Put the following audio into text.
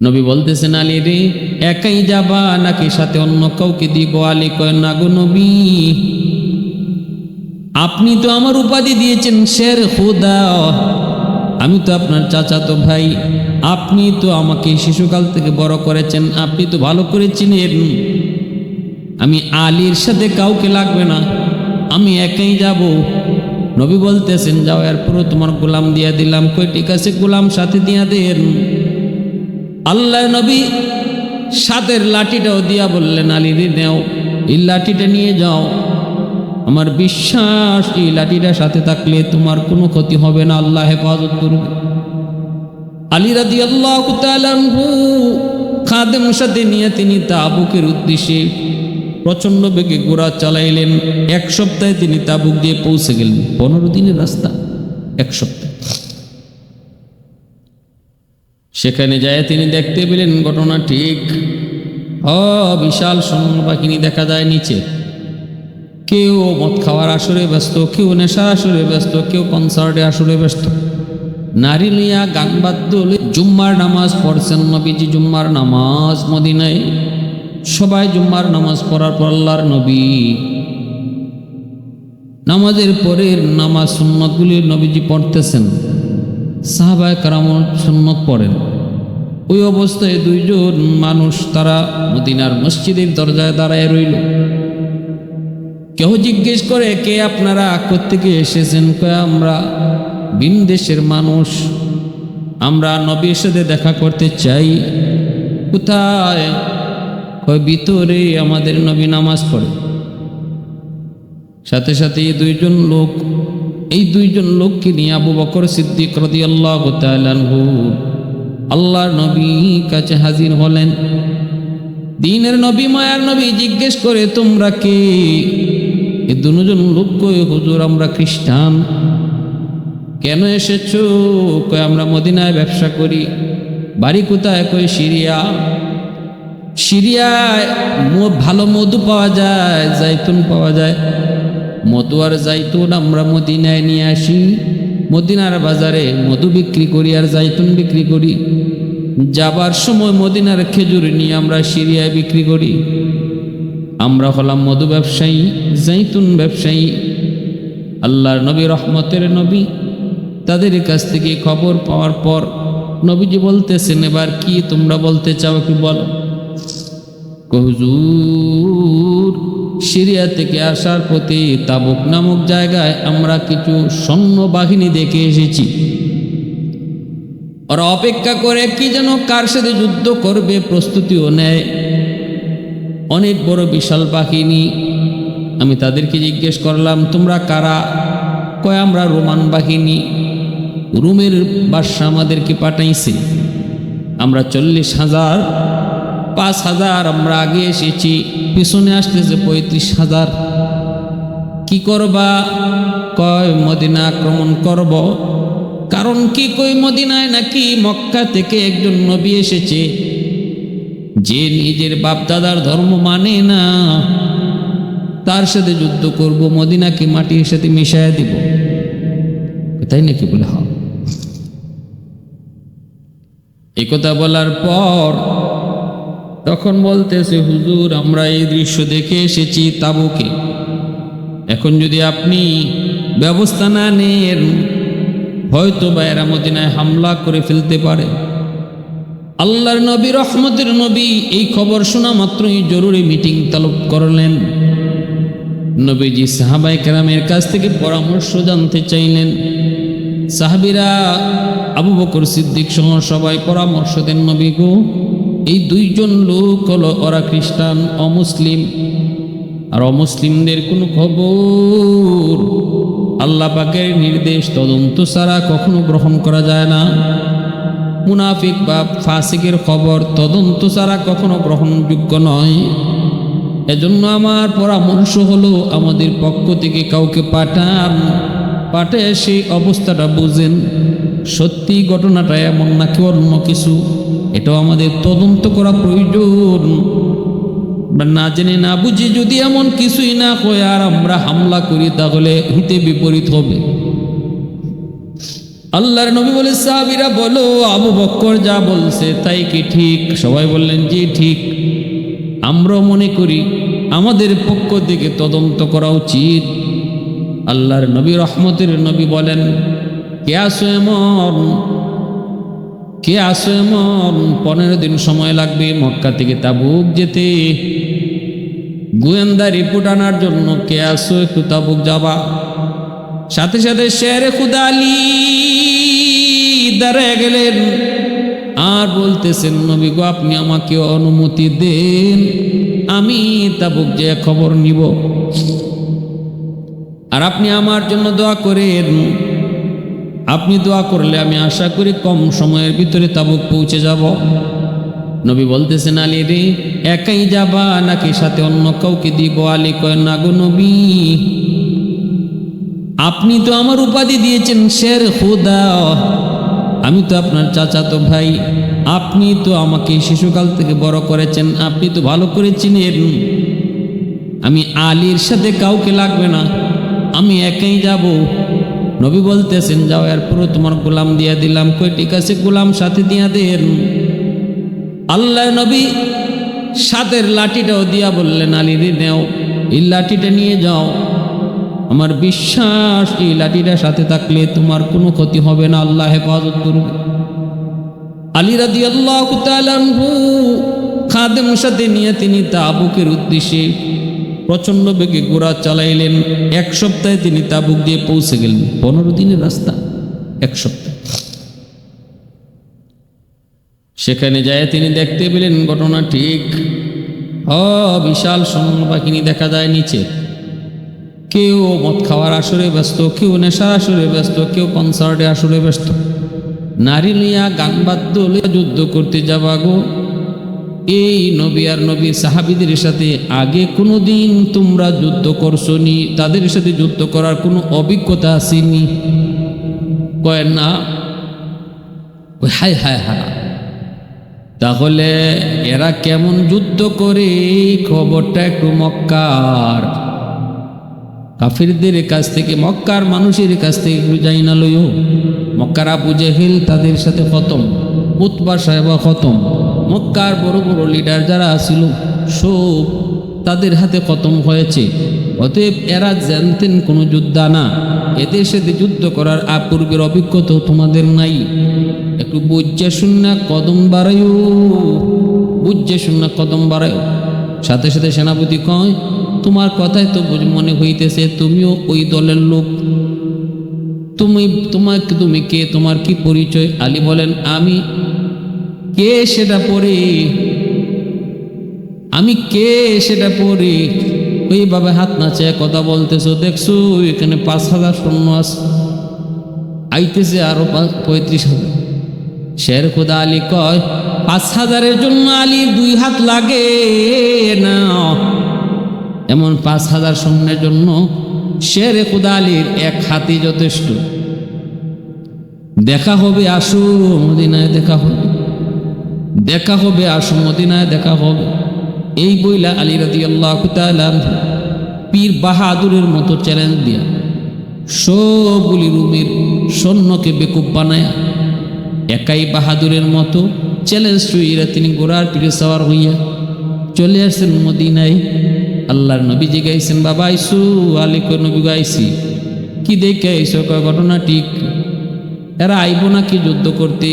নবী বলতেছেন, আলী রে একাই যাবা নাকি সাথে অন্য কাউকে দিব? আলী কয়, না গো নবী, আপনি তো আমার উপাধি দিয়েছেন শের খুদা, আমি তো আপনার চাচাতো ভাই, আপনি তো আমাকে শিশুকাল থেকে বড় করেছেন, আপনি তো ভালো করে চিনেন, আমি আলীর সাথে কাউকে লাগবে না, আমি একাই যাব। নবী বলতেছেন, যাও, এরপরও তোমার গোলাম দিয়া দিলাম। কই ঠিক আছে, গোলাম সাথে দিয়া দেন। আল্লাহ নবী সাথের লাঠিটাও দিয়া বললেন, আলী রে নেও, এই লাঠিটা নিয়ে যাও, আমার বিশ্বাস এই লাঠিটা সাথে থাকলে তোমার কোনো ক্ষতি হবে না, আল্লাহ হেফাজত করবে। আলী রাদিয়াল্লাহু তাআলা আনহু খাদেম সাথে নিয়ে তিনি তাবুকের উদ্দেশ্যে প্রচণ্ড বেগে ঘোড়া চালাইলেন। 1 সপ্তাহে তিনি তাবুক দিয়ে পৌঁছে গেলেন। 15 দিনের রাস্তা, 1 সপ্তাহ। সেখানে যায় তিনি দেখতে পেলেন ঘটনা ঠিক। বিশাল সৈন্যবাহিনী দেখা যায় নিচে। কেউ মদ খাওয়ার আসরে ব্যস্ত, কেউ নেশার আসরে ব্যস্ত, কেউ কনসার্টে আসরে ব্যস্ত। নারী লইয়া গান বাদ্য জুম্মার নামাজ পড়ছেন নবীজি। জুম্মার নামাজ মদিনায় সবাই জুম্মার নামাজ পড়ার পর আল্লাহর নবী নামাজের পরের নামাজ সুন্নতগুলি নবীজি পড়তেছেন। সাহাবায়ে কেরাম সুন্নত পড়েন। ওই অবস্থায় 2 জন মানুষ তারা মদিনার মসজিদের দরজায় দাঁড়ায় রইল। কেউ জিজ্ঞেস করে, কে আপনারা, কোত্থেকে এসেছেন? কয়, আমরা ভিন দেশের মানুষ, আমরা নবীর সাথে দেখা করতে চাই। কোথায়? কয়, ভিতরে আমাদের নবী নামাজ পড়ে। সাথে সাথে এই 2 জন লোক, এই 2 জন লোককে নিয়ে আবু বকর সিদ্দিক রাদিয়াল্লাহু তাআলা আনহু আল্লাহর নবী কাছে হাজির হলেন। দ্বীনের নবী, মায়ার নবী জিজ্ঞেস করে, তোমরা কে? এই 2 জন লোক কয়, হুজুর আমরা খ্রিস্টান। কেন এসেছো? কয়, আমরা মদিনায় ব্যবসা করি। বাড়ি কোথায়? কয়, সিরিয়া। সিরিয়ায় ভালো মধু পাওয়া যায়, জাইতুন পাওয়া যায়। মধু আর জাইতুন আমরা মদিনায় নিয়ে আসি, মদিনার বাজারে মধু বিক্রি করি আর জাইতুন বিক্রি করি। যাবার সময় মদিনার খেজুর নিয়ে আমরা সিরিয়ায় বিক্রি করি। আমরা হলাম মধু ব্যবসায়ী, জাইতুন ব্যবসায়ী। আল্লাহর নবী, রহমতের নবী, তাদের কাছ থেকে খবর পাওয়ার পর নবীজি বলতেছেন, এবার কি তোমরা বলতে চাও কি বলো? হুজুর, সিরিয়া থেকে আসার পথে তাবুক নামক জায়গায় আমরা কিছু সৈন্যবাহিনী দেখে এসেছি। ওরা অপেক্ষা করে কি যেন কার সাথে যুদ্ধ করবে, প্রস্তুতিও নেয়। অনেক বড় বিশাল বাহিনী। আমি তাদেরকে জিজ্ঞেস করলাম, তোমরা কারা? কয়, আমরা রোমান বাহিনী, রোমের বাদশা আমাদেরকে পাঠাইছে। আমরা 40,000, 5,000 আমরা আগে এসেছি, পিছনে আসতেছে 35,000। কি করবা? কয়, মদিনা আক্রমণ করব। কারণ কি? কই, মদিনায় নাকি মক্কা থেকে একজন নবী এসেছে, যে নিজের বাপদাদার ধর্ম মানে না, তার সাথে যুদ্ধ করব, মদিনাকে মাটির সাথে মিশাইয়া দিব। তাই নাকি? বলে হ্যাঁ। এই কথা বলার পর তখন বলতেছে, হুজুর আমরা এই দৃশ্য দেখে এসেছি তাবুকে। এখন যদি আপনি ব্যবস্থা না নেন, হয়তো বা এরা মদিনায় হামলা করে ফেলতে পারে। আল্লাহর নবী, রহমতের নবী এই খবর শোনা মাত্রই জরুরি মিটিং তলব করলেন। নবীজি সাহাবায়ে কেরামের কাছ থেকে পরামর্শ জানতে চাইলেন। সাহাবীরা, আবু বকর সিদ্দিক সহ সবাই পরামর্শ দেন, নবী গো, এই 2 জন লোক হলো, ওরা খ্রিস্টান, অমুসলিম। আর অমুসলিমদের কোনো খবর আল্লাহ পাকের নির্দেশ তদন্ত ছাড়া কখনো গ্রহণ করা যায় না। মুনাফিক বা ফাসিকের খবর তদন্ত ছাড়া কখনো গ্রহণযোগ্য নয়। এজন্য আমার পরামর্শ হলো, আমাদের পক্ষ থেকে কাউকে পাঠান, পাঠিয়ে সেই অবস্থাটা বুঝেন, সত্যি ঘটনাটা এমন নাকি অন্য কিছু, এটাও আমাদের তদন্ত করা প্রয়োজন। না জেনে না বুঝে যদি এমন কিছুই না হয় আর আমরা হামলা করি, তাহলে হিতে বিপরীত হবে। আল্লাহর নবী বলে, সাহাবীরা বলো, আবু বকর যা বলছে তাই কি ঠিক? সবাই বললেন জি ঠিক। আমরাও মনে করি আমাদের পক্ষ থেকে তদন্ত করা উচিত। আল্লাহর নবী, রহমতের নবী বলেন, কে আসো এমন, কে আসো এমন 15 দিন সময় লাগবে মক্কা থেকে তাবুক যেতে, গোয়েন্দা রিপোর্ট আনার জন্য কে আসো একটু তাবুক যাবা? সাথে সাথে শেরে খুদা আলী দাঁড়ায় গেলেন আর বলতেছেন, নবী গো, আপনি আমাকে অনুমতি দেন, আমি তাবুক যে খবর নিব, আর আপনি আমার জন্য দোয়া করেন। আপনি দোয়া করলে আমি আশা করি কম সময়ের ভিতরে তাবুক পৌঁছে যাব। নবী বলতেছেন, আলী রে, একাই যাবা নাকি সাথে অন্য কাউকে দিব? আলী কয়, না গো নবী, আপনি তো আমার উপাধি দিয়েছেন শের খুদা, আমি তো আপনার চাচাতো ভাই, আপনি তো আমাকে শিশুকাল থেকে বড় করেছেন, আপনি তো ভালো করে চিনেন, আমি আলীর সাথে কাউকে লাগবে না, আমি একাই যাব। নবী বলতেছেন, যাও, এরপরও তোমার গোলাম দিয়া দিলাম। কই ঠিক আছে, গোলাম সাথে দিয়া দেন। আল্লাহ নবী সাথের লাঠিটাও দিয়া বললেন, আলী রে, নেও, এই লাঠিটা নিয়ে যাও, আমার বিশ্বাস এই লাঠিটা সাথে থাকলে তোমার কোনো ক্ষতি হবে না, আল্লাহ হেফাজত করবে। আলী রাদিয়াল্লাহু তাআলা আনহু খাদেম সাথে নিয়ে তিনি তাবুকের উদ্দেশ্যে প্রচণ্ড বেগে ঘোড়া চালাইলেন। 1 সপ্তাহে তিনি তাবুক দিয়ে পৌঁছে গেলেন। 15 দিনের রাস্তা, 1 সপ্তাহ। সেখানে যায় তিনি দেখতে পেলেন ঘটনা ঠিক। বিশাল সৈন্যবাহিনী দেখা যায় নিচে। কেউ মদ খাওয়ার আসরে ব্যস্ত, কেউ নেশার আসরে ব্যস্ত, কেউ কনসার্টে আসরে ব্যস্ত। নারী লইয়া গান বাদ্য লইয়া যুদ্ধ করতে যাবা গো। এই নবী আর নবী সাহাবীদের সাথে আগে কোনো দিন তোমরা যুদ্ধ করছো নি? তাদের সাথে যুদ্ধ করার কোনো অভিজ্ঞতা আসেনি? কয় না। হায় হায় হায়, তাহলে এরা কেমন যুদ্ধ করে খবরটা একটু মক্কার কাফিরদের কাছ থেকে, মক্কার মানুষের কাছ থেকে একটু যাই না লইও। মক্কার আবু জেহেল তাদের সাথে খতম, উতবা সাহেবা খতম, মক্কার বড় বড় লিডার যারা ছিল সব তাদের হাতে খতম হয়েছে। অতএব এরা জানতেন কোনো যোদ্ধা না, এদের সাথে যুদ্ধ করার পূর্বের অভিজ্ঞতা তোমাদের নাই। একটু বুঝে শুননা কদম বাড়াইও, বুঝে শুননা কদম বাড়াইও। সাথে সাথে সেনাপতি কয়, তোমার কথাই তো মনে হইতেছে তুমিও ওই দলের লোক। তুমি কে, তোমার কি পরিচয়? আলী বলেন, আমি কে সেটা পড়ে, আমি কে সেটা পড়ে। ওইভাবে হাত নাচে কথা বলতেছো, দেখছো এখানে 5,000 সৈন্য আছে, আইতেছে আরো 35,000। শের খুদা আলী কয়, 5,000-এর জন্য আলীর 2 হাত লাগে না, এমন 5,000 সৈন্যের জন্য শের খুদা আলীর 1 হাতই যথেষ্ট। দেখা হবে, আসো মদিনায় দেখা হবে, দেখা হবে, আসো মদিনায় দেখা হবে। এই বইলা আলী রাদিয়াল্লাহু তাআলা পীর বাহাদুরের মতো চ্যালেঞ্জ দিয়া সবগুলি রুমের সৈন্যকে বেকুব বানায়া একাই বাহাদুরের মতো চ্যালেঞ্জ ছুঁইয়া তিনি ঘোড়ার পিঠে সওয়ার হইয়া চলে আসছেন মদিনায়। আল্লাহর নবী জিগাইছেন, বাবা আইসু? আলী কয়, নবী গাইছি। কি দেখে আইসো? ঘটনা ঠিক, এরা আইব নাকি যুদ্ধ করতে?